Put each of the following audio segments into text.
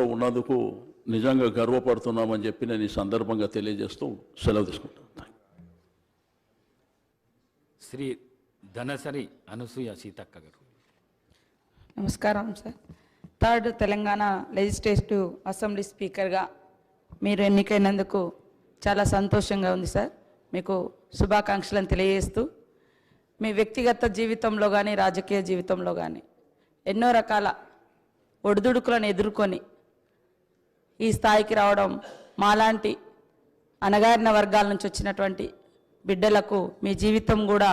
ఉన్నందుకు నిజంగా గర్వపడుతున్నామని చెప్పి నేను ఈ సందర్భంగా తెలియజేస్తూ సెలవు తీసుకుంటాను. శ్రీ ధనసరి అనసూయ సీతక్క గారు. నమస్కారం sir. Third Telangana legislative assembly స్పీకర్గా మీరు ఎన్నికైనందుకు చాలా సంతోషంగా ఉంది సార్. మీకు శుభాకాంక్షలను తెలియజేస్తూ మీ వ్యక్తిగత జీవితంలో కానీ రాజకీయ జీవితంలో కానీ ఎన్నో రకాల ఒడిదుడుకులను ఎదుర్కొని ఈ స్థాయికి రావడం మాలాంటి అణగారిన వర్గాల నుంచి వచ్చినటువంటి బిడ్డలకు మీ జీవితం కూడా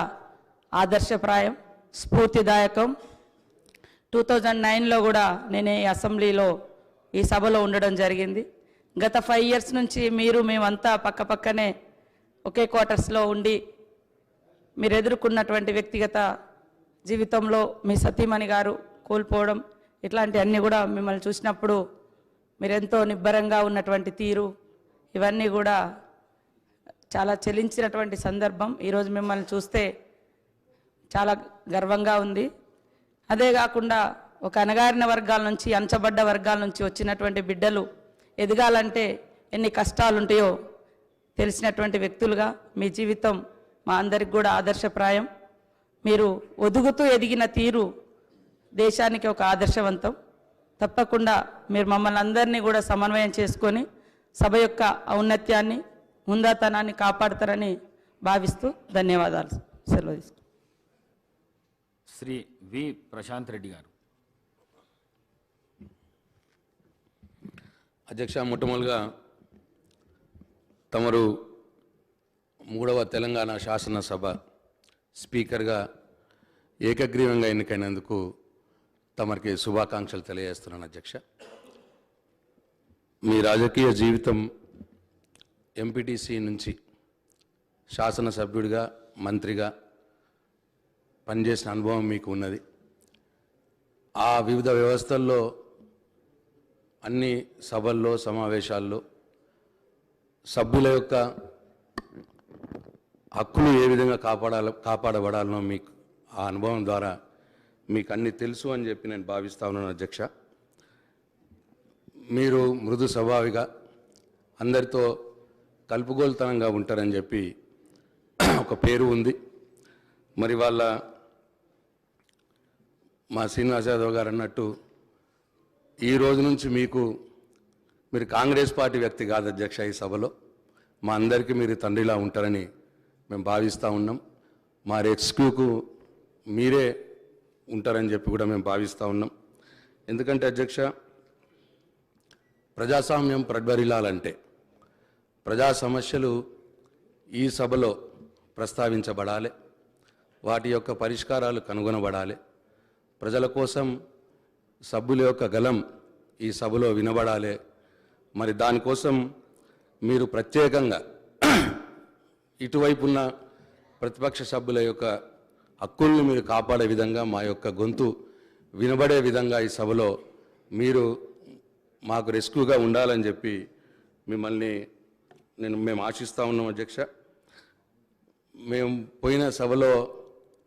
ఆదర్శప్రాయం, స్ఫూర్తిదాయకం. 2009లో కూడా నేను ఈ అసెంబ్లీలో ఈ సభలో ఉండడం జరిగింది. గత 5 years నుంచి మేమంతా పక్కపక్కనే ఒకే క్వార్టర్స్లో ఉండి మీరు ఎదుర్కొన్నటువంటి వ్యక్తిగత జీవితంలో మీ సతీమణి గారు కోల్పోవడం ఇట్లాంటివన్నీ కూడా మిమ్మల్ని చూసినప్పుడు మీరెంతో నిబ్బరంగా ఉన్నటువంటి తీరు ఇవన్నీ కూడా చాలా చెలించినటువంటి సందర్భం. ఈరోజు మిమ్మల్ని చూస్తే చాలా గర్వంగా ఉంది. అదే కాకుండా ఒక అణగారిన వర్గాల నుంచి అంచబడ్డ వర్గాల నుంచి వచ్చినటువంటి బిడ్డలు ఎదగాలంటే ఎన్ని కష్టాలు ఉంటాయో తెలిసినటువంటి వ్యక్తులుగా మీ జీవితం మా అందరికి కూడా ఆదర్శప్రాయం. మీరు ఒదుగుతూ ఎదిగిన తీరు దేశానికి ఒక ఆదర్శవంతం. తప్పకుండా మీరు మమ్మల్ని అందరినీ కూడా సమన్వయం చేసుకొని సభ యొక్క ఔన్నత్యాన్ని ముందాతనాన్ని కాపాడతారని భావిస్తూ ధన్యవాదాలు. సెలవు తీసుకుంటాను. శ్రీ వి ప్రశాంత్ రెడ్డి గారు. అధ్యక్ష, మొట్టమొదటిగా తమరు 3వ తెలంగాణ శాసనసభ స్పీకర్గా ఏకగ్రీవంగా ఎన్నికైనందుకు తమరికి శుభాకాంక్షలు తెలియజేస్తున్నాను. అధ్యక్ష, మీ రాజకీయ జీవితం ఎంపీటీసీ నుంచి శాసనసభ్యుడిగా మంత్రిగా పనిచేసిన అనుభవం మీకు ఉన్నది. ఆ వివిధ వ్యవస్థల్లో అన్ని సభల్లో సమావేశాల్లో సభ్యుల యొక్క హక్కులు ఏ విధంగా కాపాడబడాలనో మీకు ఆ అనుభవం ద్వారా మీకు అన్నీ తెలుసు అని చెప్పి నేను భావిస్తా ఉన్నాను. అధ్యక్ష, మీరు మృదు స్వభావిగా అందరితో కలుపుగోలుతనంగా ఉంటారని చెప్పి ఒక పేరు ఉంది. మరి వాళ్ళ మా శ్రీనివాస్ యాదవ్ గారు అన్నట్టు ఈ రోజు నుంచి మీరు కాంగ్రెస్ పార్టీ వ్యక్తి కాదు అధ్యక్ష. ఈ సభలో మా అందరికీ మీరు తండ్రిలా ఉంటారని మేము భావిస్తూ ఉన్నాం. మా రెస్క్యూకు మీరే ఉంటారని చెప్పి కూడా మేము భావిస్తూ ఉన్నాం. ఎందుకంటే అధ్యక్ష, ప్రజాస్వామ్యం ప్రజ్వరిల్లాలంటే ప్రజా సమస్యలు ఈ సభలో ప్రస్తావించబడాలి, వాటి యొక్క పరిష్కారాలు కనుగొనబడాలి, ప్రజల కోసం సభ్యుల యొక్క గలం ఈ సభలో వినబడాలి. మరి దానికోసం మీరు ప్రత్యేకంగా ఇటువైపున్న ప్రతిపక్ష సభ్యుల యొక్క హక్కుల్ని మీరు కాపాడే విధంగా, మా యొక్క గొంతు వినబడే విధంగా ఈ సభలో మీరు మాకు రెస్క్యూగా ఉండాలని చెప్పి మేము ఆశిస్తూ ఉన్నాం. అధ్యక్ష, మేము పోయిన సభలో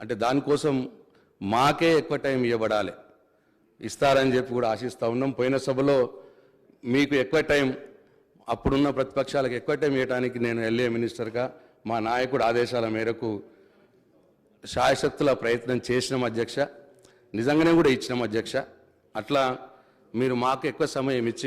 అంటే దానికోసం మాకే ఎక్కువ టైం ఇస్తారని చెప్పి కూడా ఆశిస్తూ ఉన్నాం. పోయిన సభలో మీకు ఎక్కువ టైం, అప్పుడున్న ప్రతిపక్షాలకు ఎక్కువ టైం ఇవ్వడానికి నేను ఎల్ఏ మినిస్టర్గా మా నాయకుడు ఆదేశాల మేరకు శాయశక్తుల ప్రయత్నం చేసినాం అధ్యక్ష. నిజంగానే కూడా ఇచ్చినాం అధ్యక్ష. అట్లా మీరు మాకు ఎక్కువ సమయం ఇచ్చి